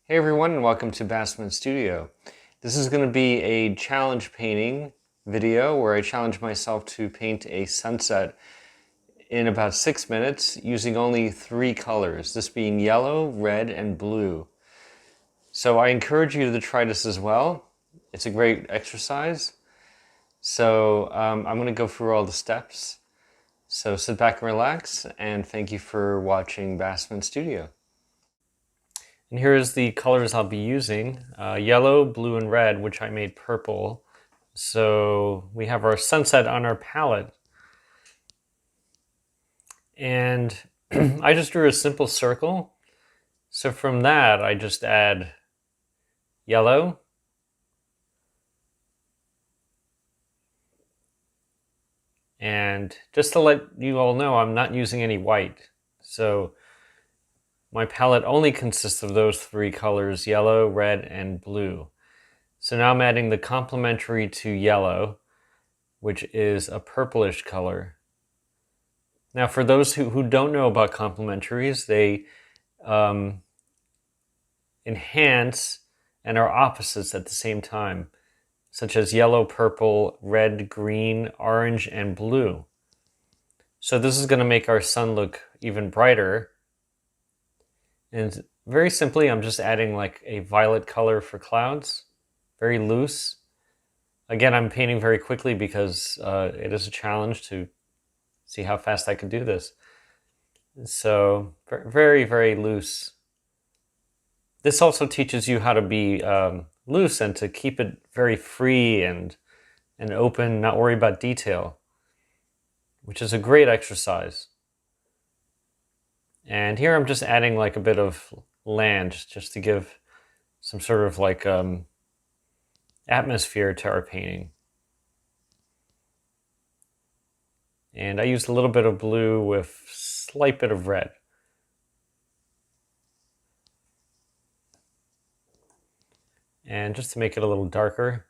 Hey everyone, and welcome to Bassman Studio. This is going to be a challenge painting video where I challenge myself to paint a sunset in about 6 minutes using only 3 colors, this being yellow, red, and blue. So I encourage you to try this as well. It's a great exercise. So I'm going to go through all the steps. So sit back and relax, and thank you for watching Bassman Studio. And here's the colors I'll be using. Yellow, blue, and red, which I made purple. So we have our sunset on our palette. And I just drew a simple circle. So from that, I just add yellow. And just to let you all know, I'm not using any white. So my palette only consists of those 3 colors, yellow, red, and blue. So now I'm adding the complementary to yellow, which is a purplish color. Now, for those who don't know about complementaries, they enhance and are opposites at the same time, such as yellow, purple, red, green, orange, and blue. So this is going to make our sun look even brighter. And very simply, I'm just adding like a violet color for clouds, very loose. Again, I'm painting very quickly because it is a challenge to see how fast I can do this. So very, very loose. This also teaches you how to be loose and to keep it very free and open, not worry about detail, which is a great exercise. And here I'm just adding like a bit of land just to give some sort of like atmosphere to our painting. And I used a little bit of blue with a slight bit of red. And just to make it a little darker,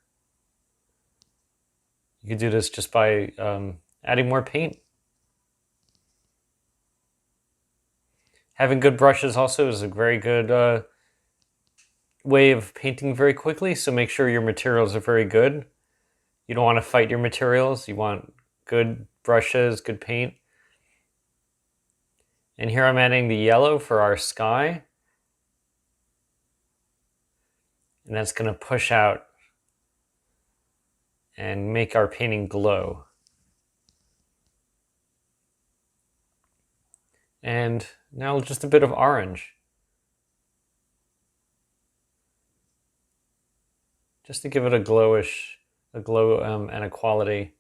you can do this just by adding more paint. Having good brushes also is a very good way of painting very quickly, so make sure your materials are very good. You don't want to fight your materials. You want good brushes, good paint. And here I'm adding the yellow for our sky. And that's going to push out and make our painting glow. And now just a bit of orange. Just to give it a glow and a quality.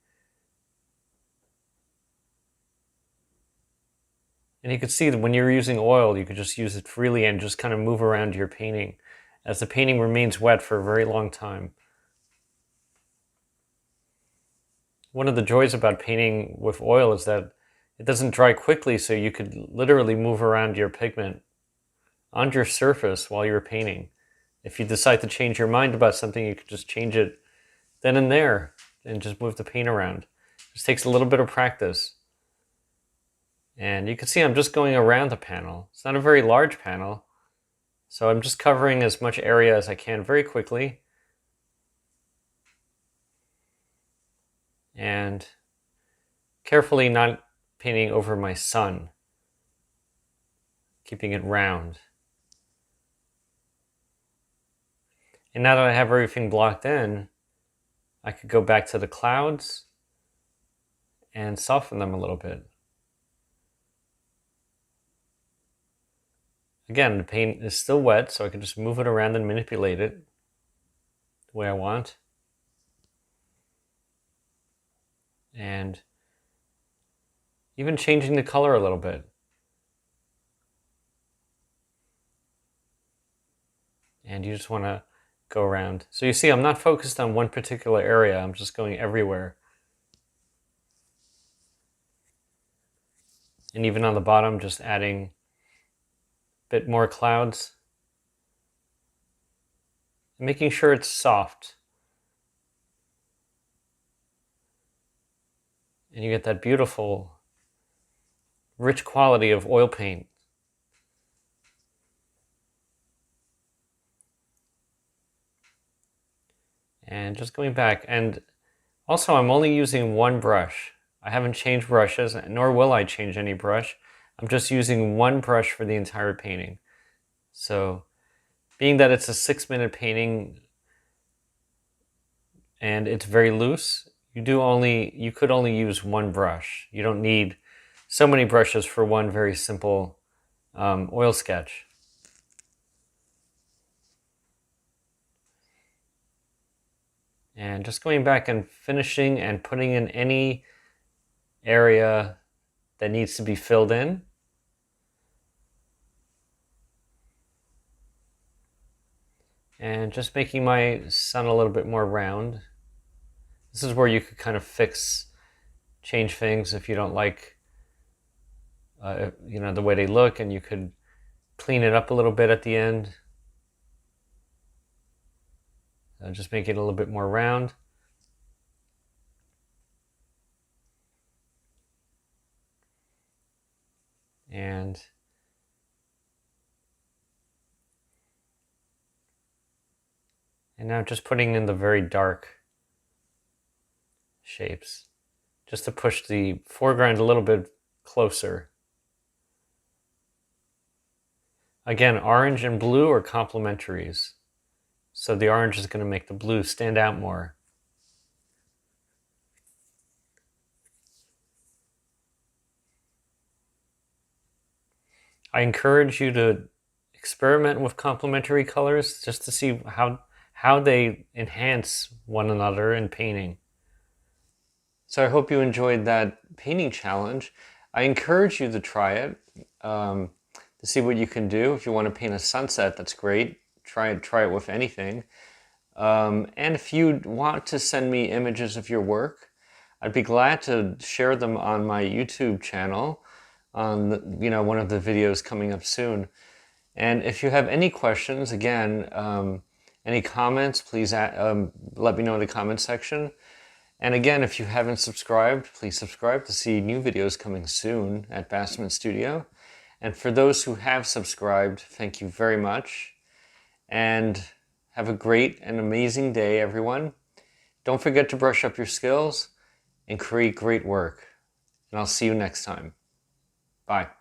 And you can see that when you're using oil, you could just use it freely and just kind of move around your painting as the painting remains wet for a very long time. One of the joys about painting with oil is that it doesn't dry quickly, so you could literally move around your pigment on your surface while you're painting. If you decide to change your mind about something, you could just change it then and there and just move the paint around. It just takes a little bit of practice. And you can see I'm just going around the panel. It's not a very large panel, so I'm just covering as much area as I can very quickly. And carefully not painting over my sun, keeping it round. And now that I have everything blocked in, I could go back to the clouds and soften them a little bit. Again, the paint is still wet, so I can just move it around and manipulate it the way I want. And even changing the color a little bit. And you just want to go around. So you see, I'm not focused on one particular area. I'm just going everywhere. And even on the bottom, just adding a bit more clouds. And making sure it's soft. And you get that beautiful, rich quality of oil paint. And just going back, and also I'm only using one brush. I haven't changed brushes, nor will I change any brush. I'm just using one brush for the entire painting. So being that it's a 6-minute painting and it's very loose, you could only use one brush. You don't need so many brushes for one very simple oil sketch. And just going back and finishing and putting in any area that needs to be filled in. And just making my sun a little bit more round. This is where you could kind of change things if you don't like, the way they look, and you could clean it up a little bit at the end. Just make it a little bit more round. And now just putting in the very dark shapes, just to push the foreground a little bit closer. Again, orange and blue are complementaries. So the orange is going to make the blue stand out more. I encourage you to experiment with complementary colors just to see how they enhance one another in painting. So I hope you enjoyed that painting challenge. I encourage you to try it to see what you can do. If you want to paint a sunset, that's great. Try it with anything. And if you want to send me images of your work, I'd be glad to share them on my YouTube channel on one of the videos coming up soon. And if you have any questions, again, any comments, please let me know in the comment section. And again, if you haven't subscribed, please subscribe to see new videos coming soon at Basman Studio. And for those who have subscribed, thank you very much. And have a great and amazing day, everyone. Don't forget to brush up your skills and create great work. And I'll see you next time. Bye.